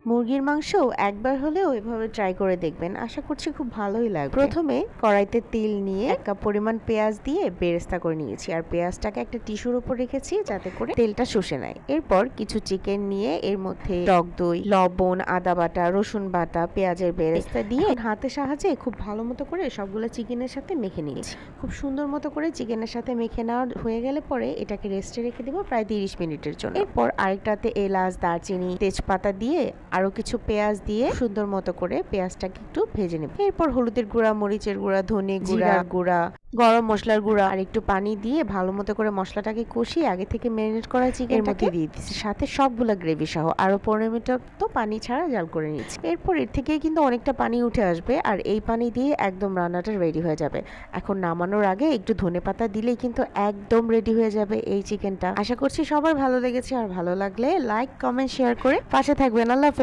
মুরগির মাংস একবার হলেও এভাবে ট্রাই করে দেখবেন, আশা করছি খুব ভালোই লাগবে। প্রথমে কড়াইতে তেল নিয়ে 1 কাপ পরিমাণ পেঁয়াজ দিয়ে বেরেস্তা করে নিয়েছি, আর পেঁয়াজটাকে একটা টিস্যুর উপর রেখেছি যাতে করে তেলটা শুষে নেয়। এরপর কিছু চিকেন নিয়ে এর মধ্যে টক দই, লবণ, আদা বাটা, রসুন বাটা, পেঁয়াজের বেরেস্তা দিয়ে হাতের সাহায্যে খুব ভালো মতো করে সবগুলো চিকেনের সাথে মেখে নিয়েছি। খুব সুন্দর মতো করে চিকেনের সাথে মেখে নেওয়া হয়ে গেলে পরে এটাকে রেস্টে রেখে দেবো প্রায় 30 মিনিটের জন্য। এরপর আরেকটাতে এলাচ, দারচিনি, তেজপাতা দিয়ে আরো কিছু পেঁয়াজ দিয়ে সুন্দর মতো করে পেঁয়াজটাকে একটু ভেজে নেব। এরপর হলুদের গুঁড়া, মরিচের গুঁড়া, ধনে গুঁড়া, গরম মশলার গুঁড়া আর একটু পানি দিয়ে ভালো মতো করে মশলাটাকে কষিয়ে আগে থেকে ম্যারিনেট করা চিকেনের মধ্যে দিয়ে দিচ্ছি, সাথে সবগুলা গ্রেভি সহ আরো 15 মিনিট তো পানি ছাড়া জাল করে নিচ্ছি। এরপর এর থেকে কিন্তু অনেকটা পানি উঠে আসবে, আর এই পানি দিয়ে একদম রান্নাটা রেডি হয়ে যাবে। এখন নামানোর আগে একটু ধনেপাতা দিলেই কিন্তু একদম রেডি হয়ে যাবে এই চিকেনটা। আশা করছি সবার ভালো লেগেছে, আর ভালো লাগলে লাইক, কমেন্ট, শেয়ার করে পাশে থাকবেন। আল্লাহ হাফেজ।